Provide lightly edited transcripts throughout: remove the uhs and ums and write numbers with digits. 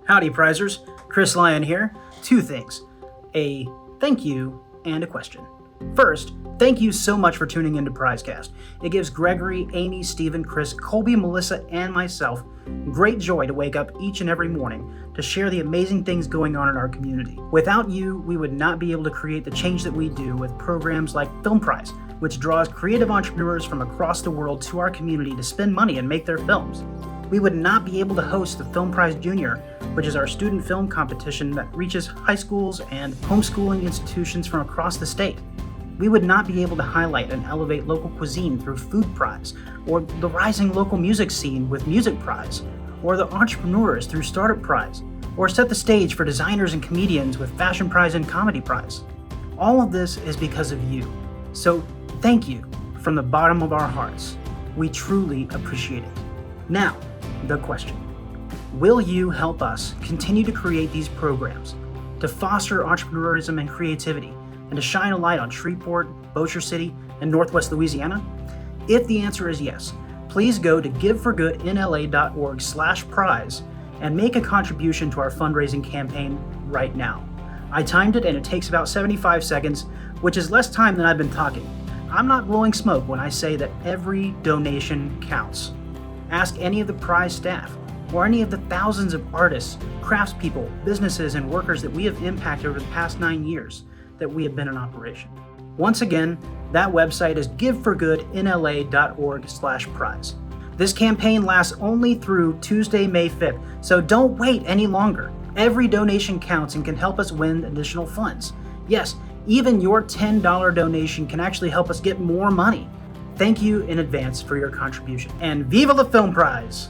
Howdy, prizers. Chris Lyon here. Two things. A thank you and a question. First, thank you so much for tuning into PrizeCast. It gives Gregory, Amy, Stephen, Chris, Colby, Melissa, and myself great joy to wake up each and every morning to share the amazing things going on in our community. Without you, we would not be able to create the change that we do with programs like Film Prize, which draws creative entrepreneurs from across the world to our community to spend money and make their films. We would not be able to host the Film Prize Junior, which is our student film competition that reaches high schools and homeschooling institutions from across the state. We would not be able to highlight and elevate local cuisine through Food Prize, or the rising local music scene with Music Prize, or the entrepreneurs through Startup Prize, or set the stage for designers and comedians with Fashion Prize and Comedy Prize. All of this is because of you. So thank you from the bottom of our hearts. We truly appreciate it. Now, the question. Will you help us continue to create these programs, to foster entrepreneurism and creativity, and to shine a light on Shreveport, Bossier City, and Northwest Louisiana? If the answer is yes, please go to giveforgoodnla.org/prize and make a contribution to our fundraising campaign right now. I timed it and it takes about 75 seconds, which is less time than I've been talking. I'm not blowing smoke when I say that every donation counts. Ask any of the prize staff or any of the thousands of artists, craftspeople, businesses, and workers that we have impacted over the past 9 years that we have been in operation. Once again, that website is giveforgoodnla.org/prize. This campaign lasts only through Tuesday, May 5th, so don't wait any longer. Every donation counts and can help us win additional funds. Yes, even your $10 donation can actually help us get more money. Thank you in advance for your contribution. And Viva the Film Prize!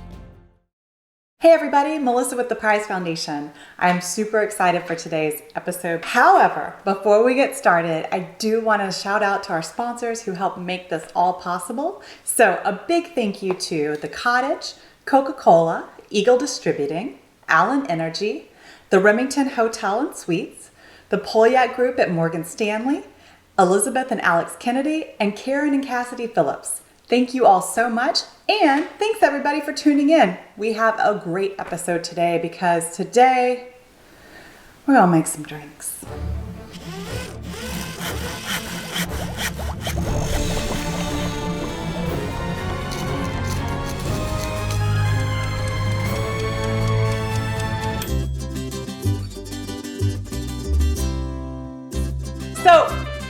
Hey everybody, Melissa with the Prize Foundation. I'm super excited for today's episode. However, before we get started, I do want to shout out to our sponsors who help make this all possible. So a big thank you to The Cottage, Coca-Cola, Eagle Distributing, Allen Energy, the Remington Hotel and Suites, the Poliak Group at Morgan Stanley, Elizabeth and Alex Kennedy, and Karen and Cassidy Phillips. Thank you all so much, and thanks everybody for tuning in. We have a great episode today because today we're gonna make some drinks. So,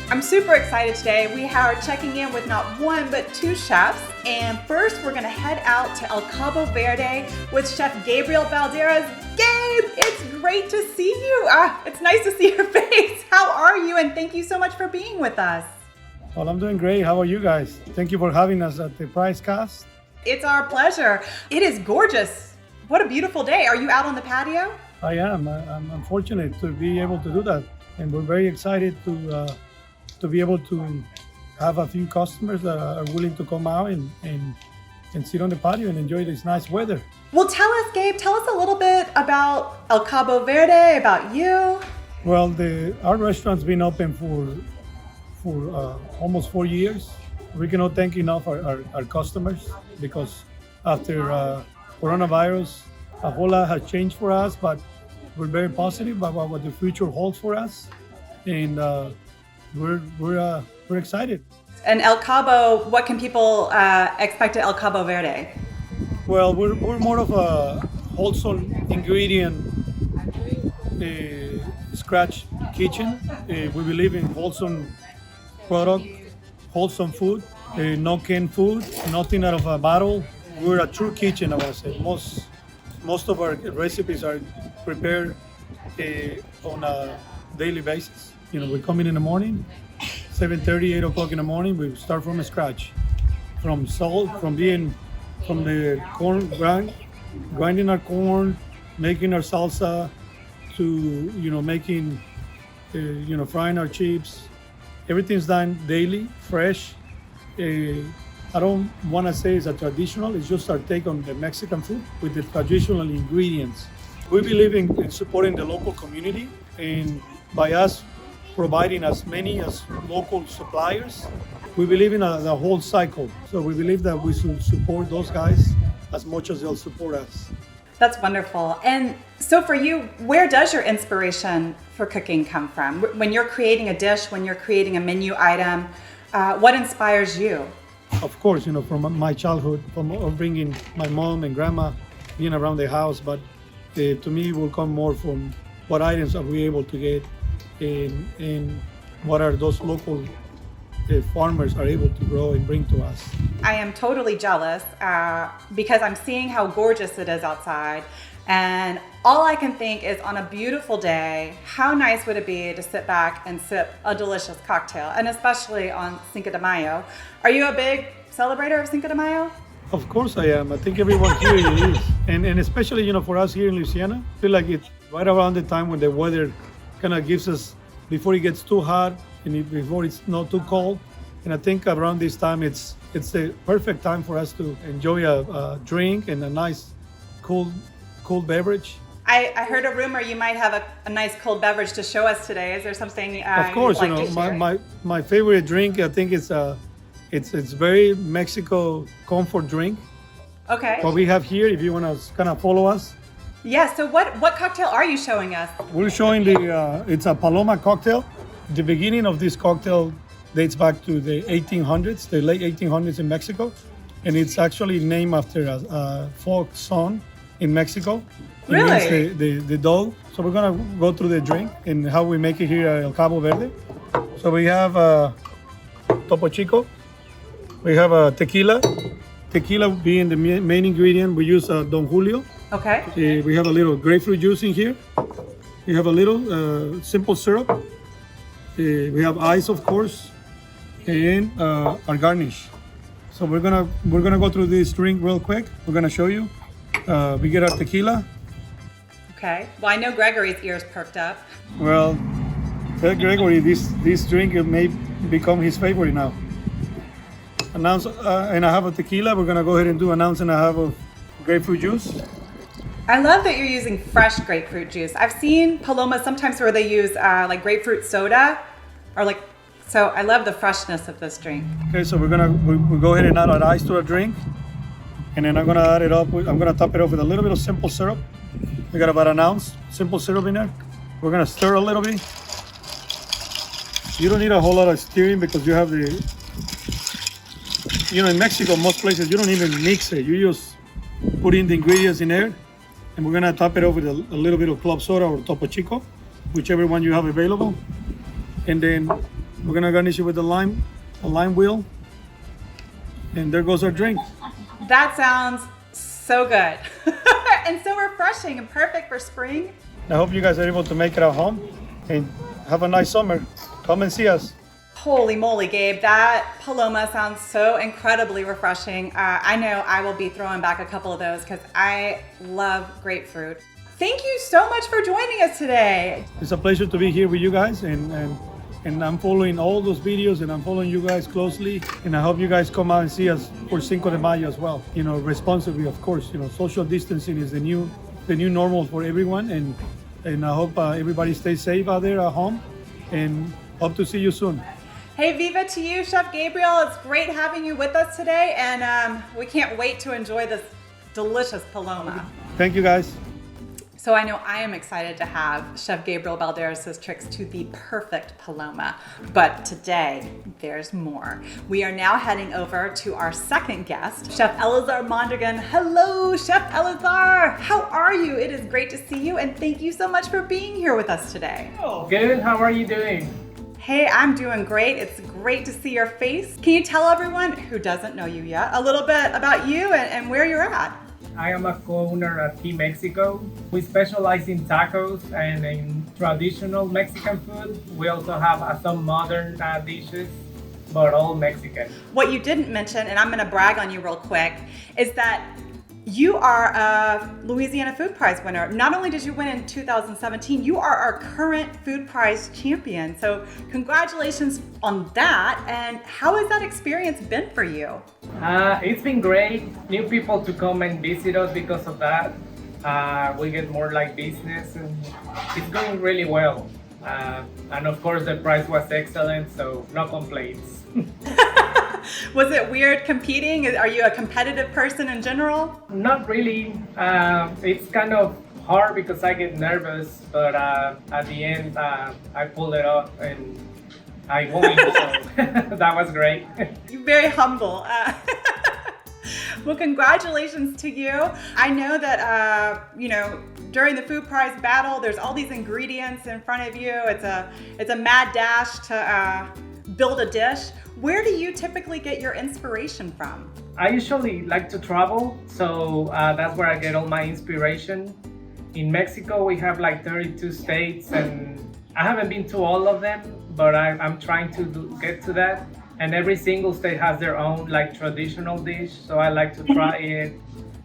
I'm super excited today. We are checking in with not one, but two chefs. And first, we're gonna head out to El Cabo Verde with Chef Gabriel Balderas. Gabe, it's great to see you. It's nice to see your face. How are you? And thank you so much for being with us. Well, I'm doing great. How are you guys? Thank you for having us at the PrizeCast. It's our pleasure. It is gorgeous. What a beautiful day. Are you out on the patio? I am. I'm fortunate to be able to do that. And we're very excited to be able to have a few customers that are willing to come out and sit on the patio and enjoy this nice weather. Well, tell us, Gabe, tell us a little bit about El Cabo Verde, about you. Well, our restaurant's been open for almost 4 years. We cannot thank enough our customers because after coronavirus, a whole lot has changed for us, but we're very positive about what the future holds for us. And we're excited. And El Cabo, what can people expect at El Cabo Verde? Well, we're more of a wholesome ingredient scratch kitchen. We believe in wholesome product, wholesome food, no canned food, nothing out of a bottle. We're a true kitchen, I would say. Most of our recipes are prepared on a daily basis. You know, we come in the morning, 7:30, 8 o'clock in the morning. We start from scratch, from salt, from the corn grinding our corn, making our salsa, to making, frying our chips. Everything's done daily, fresh. I don't want to say it's a traditional. It's just our take on the Mexican food with the traditional ingredients. We believe in supporting the local community, and by us providing as many as local suppliers, we believe in the whole cycle. So we believe that we should support those guys as much as they'll support us. That's wonderful. And so for you, where does your inspiration for cooking come from? When you're creating a dish, when you're creating a menu item, what inspires you? Of course, from my childhood, from bringing my mom and grandma, being around the house, but to me, it will come more from what items are we able to get, and what are those local farmers are able to grow and bring to us. I am totally jealous because I'm seeing how gorgeous it is outside, and all I can think is on a beautiful day, how nice would it be to sit back and sip a delicious cocktail, and especially on Cinco de Mayo. Are you a big celebrator of Cinco de Mayo? Of course I am. I think everyone here is. And especially, for us here in Louisiana, I feel like it's right around the time when the weather kind of gives us, before it gets too hot and before it's not too cold. And I think around this time, it's the perfect time for us to enjoy a drink and a nice cool beverage. I heard a rumor you might have a nice cold beverage to show us today. Is there something of course, you'd like to share? my favorite drink, I think it's very Mexico comfort drink. Okay. What we have here, if you want to kind of follow us. Yeah, so what cocktail are you showing us? We're showing it's a Paloma Cocktail. The beginning of this cocktail dates back to the 1800s, the late 1800s in Mexico. And it's actually named after a folk song in Mexico. It Really? means the dough. So we're going to go through the drink and how we make it here at El CABO VERDE. So we have Topo Chico. We have tequila. Tequila being the main ingredient, we use Don Julio. Okay. We have a little grapefruit juice in here. We have a little simple syrup. We have ice, of course, and our garnish. So we're gonna go through this drink real quick. We're gonna show you. We get our tequila. Okay. Well, I know Gregory's ears perked up. Well, tell Gregory this drink may become his favorite now. An ounce and a half of tequila. We're gonna go ahead and do an ounce and a half of grapefruit juice. I love that you're using fresh grapefruit juice. I've seen Paloma sometimes where they use like grapefruit soda, so I love the freshness of this drink. Okay, so we'll go ahead and add our ice to our drink, and then I'm gonna add it up. I'm gonna top it off with a little bit of simple syrup. We got about an ounce simple syrup in there. We're gonna stir a little bit. You don't need a whole lot of stirring because you have in Mexico, most places you don't even mix it. You just put in the ingredients in there, and we're gonna top it off with a little bit of club soda or Topo Chico, whichever one you have available. And then we're gonna garnish it with a lime wheel. And there goes our drink. That sounds so good and so refreshing and perfect for spring. I hope you guys are able to make it at home and have a nice summer. Come and see us. Holy moly, Gabe, that Paloma sounds so incredibly refreshing. I know I will be throwing back a couple of those because I love grapefruit. Thank you so much for joining us today. It's a pleasure to be here with you guys, and I'm following all those videos, and I'm following you guys closely, and I hope you guys come out and see us for Cinco de Mayo as well. Responsibly, of course. Social distancing is the new normal for everyone, and I hope everybody stays safe out there at home, and hope to see you soon. Hey, viva to you, Chef Gabriel. It's great having you with us today, and we can't wait to enjoy this delicious Paloma. Thank you, guys. So I know I am excited to have Chef Gabriel Balderas' tricks to the perfect Paloma, but today there's more. We are now heading over to our second guest, Chef Eleazar Mondragon. Hello, Chef Eleazar. How are you? It is great to see you, and thank you so much for being here with us today. Oh, good. How are you doing? Hey, I'm doing great. It's great to see your face. Can you tell everyone who doesn't know you yet a little bit about you and where you're at? I am a co-owner at Team Mexico. We specialize in tacos and in traditional Mexican food. We also have some modern dishes, but all Mexican. What you didn't mention, and I'm gonna brag on you real quick, is that you are a Louisiana Food Prize winner. Not only did you win in 2017, you are our current Food Prize champion. So congratulations on that. And how has that experience been for you? It's been great. New people to come and visit us because of that. We get more like business, and it's going really well. And of course the price was excellent, so no complaints. Was it weird competing? Are you a competitive person in general? Not really. It's kind of hard because I get nervous, but at the end, I pulled it off and I won. So that was great. You're very humble. Well, congratulations to you. I know that, during the food prize battle, there's all these ingredients in front of you. It's a mad dash to build a dish. Where do you typically get your inspiration from? I usually like to travel, so that's where I get all my inspiration. In Mexico, we have like 32 states, and I haven't been to all of them, but I'm trying to get to that. And every single state has their own like traditional dish, so I like to try it.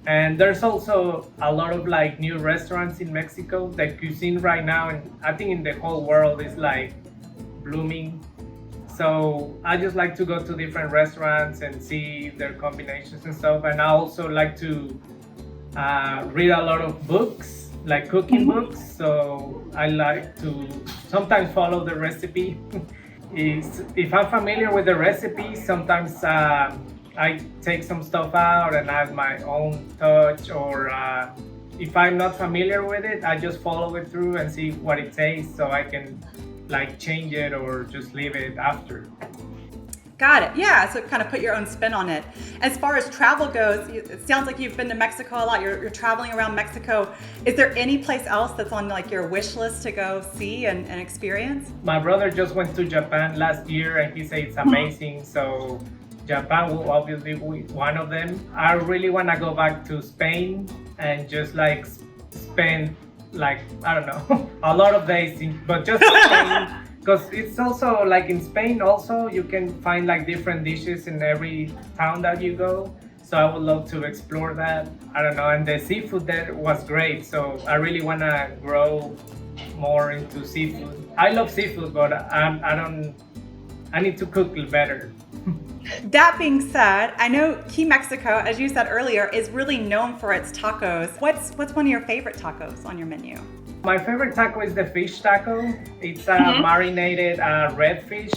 And there's also a lot of like new restaurants in Mexico. The cuisine right now, and I think in the whole world, is like blooming. So I just like to go to different restaurants and see their combinations and stuff. And I also like to read a lot of books, like cooking books. So I like to sometimes follow the recipe. If I'm familiar with the recipe, sometimes I take some stuff out and add my own touch, or if I'm not familiar with it, I just follow it through and see what it tastes, so I can like change it or just leave it after. Got it. Yeah, so kind of put your own spin on it. As far as travel goes, it sounds like you've been to Mexico a lot. You're traveling around Mexico. Is there any place else that's on like your wish list to go see and experience? My brother just went to Japan last year and he said it's amazing. So Japan will obviously be one of them. I really want to go back to Spain and just like spend like, I don't know, a lot of days, but just Spain. Because it's also like in Spain also you can find like different dishes in every town that you go. So I would love to explore that. I don't know, and the seafood there was great. So I really want to grow more into seafood. I love seafood, but I need to cook better. That being said, I know Key Mexico, as you said earlier, is really known for its tacos. What's one of your favorite tacos on your menu? My favorite taco is the fish taco. It's marinated red fish.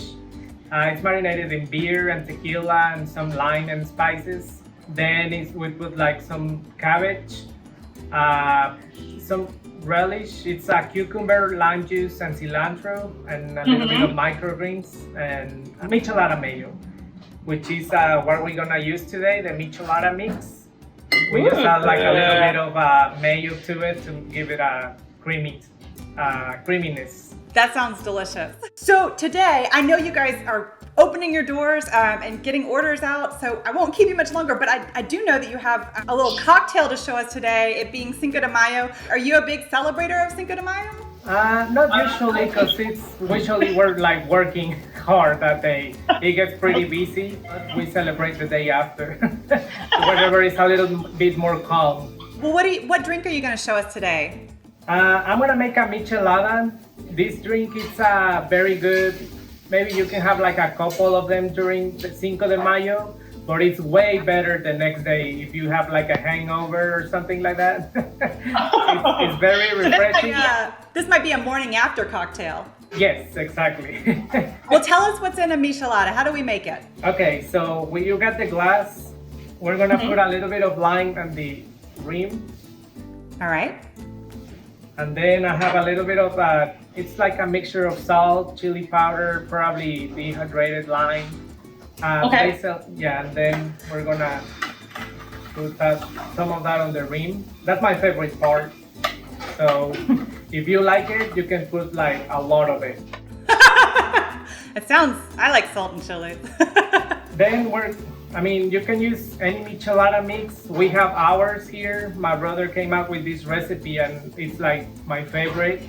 It's marinated in beer and tequila and some lime and spices. Then we put like some cabbage, some relish. It's cucumber, lime juice, and cilantro, and a little bit of microgreens, and Michelada mayo, which is what we're gonna use today, the Michelada mix. We just add like a little bit of mayo to it to give it a creaminess. That sounds delicious. So today, I know you guys are opening your doors and getting orders out, so I won't keep you much longer, but I do know that you have a little cocktail to show us today, it being Cinco de Mayo. Are you a big celebrator of Cinco de Mayo? Not usually, because we're like working hard that day. It gets pretty busy. We celebrate the day after, whenever it's a little bit more calm. Well, what drink are you going to show us today? I'm gonna make a Michelada. This drink is very good. Maybe you can have like a couple of them during the Cinco de Mayo, but it's way better the next day if you have like a hangover or something like that. It's very refreshing. This might be a morning after cocktail. Yes, exactly. Well, tell us what's in a Michelada. How do we make it? Okay, so when you got the glass, we're gonna put a little bit of lime on the rim. All right. And then I have a little bit of, it's like a mixture of salt, chili powder, probably dehydrated lime. Basil, and then we're gonna put some of that on the rim. That's my favorite part. So if you like it, you can put like a lot of it. I like salt and chili. Then you can use any Michelada mix. We have ours here. My brother came up with this recipe and it's like my favorite.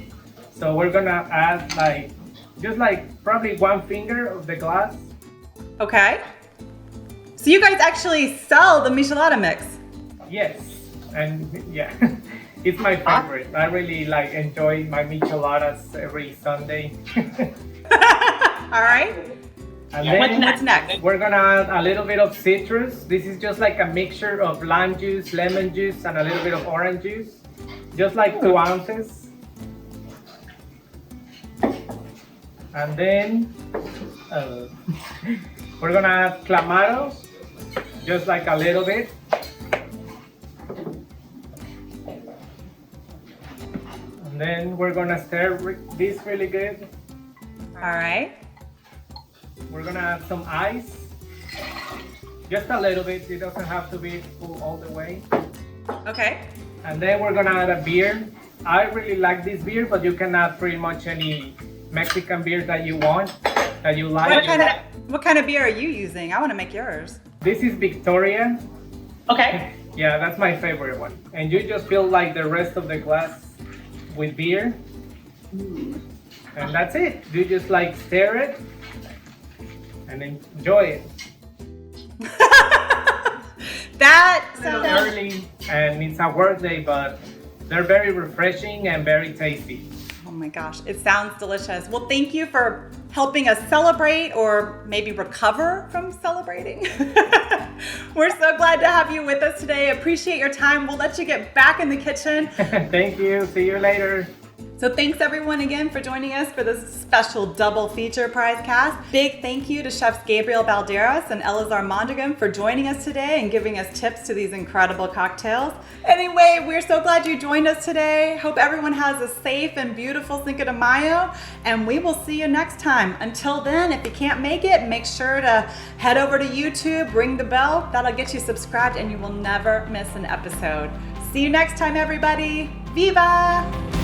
So we're gonna add just probably 1 finger of the glass. Okay. So you guys actually sell the Michelada mix? Yes, and yeah, it's my favorite. I really enjoy my Micheladas every Sunday. All right. And then what's next? We're gonna add a little bit of citrus. This is just like a mixture of lime juice, lemon juice, and a little bit of orange juice. Just like 2 ounces. And then We're gonna add clamato, just like a little bit. And then we're gonna stir this really good. All right. We're gonna add some ice. Just a little bit, it doesn't have to be full all the way. Okay. And then we're gonna add a beer. I really like this beer, but you can add pretty much any Mexican beer that you want, that you like. What kind of beer are you using? I want to make yours. This is Victoria. Okay. Yeah, that's my favorite one. And you just fill like the rest of the glass with beer. And that's it. You just like stir it and enjoy it. That It's a little sounds early and it's a work day, but they're very refreshing and very tasty. Oh my gosh, it sounds delicious. Well, thank you for helping us celebrate or maybe recover from celebrating. We're so glad to have you with us today. Appreciate your time. We'll let you get back in the kitchen. Thank you. See you later. So thanks everyone again for joining us for this special double feature prize cast. Big thank you to chefs Gabriel Balderas and Eleazar Mondragon for joining us today and giving us tips to these incredible cocktails. Anyway, we're so glad you joined us today. Hope everyone has a safe and beautiful Cinco de Mayo, and we will see you next time. Until then, if you can't make it, make sure to head over to YouTube, ring the bell. That'll get you subscribed and you will never miss an episode. See you next time, everybody. Viva!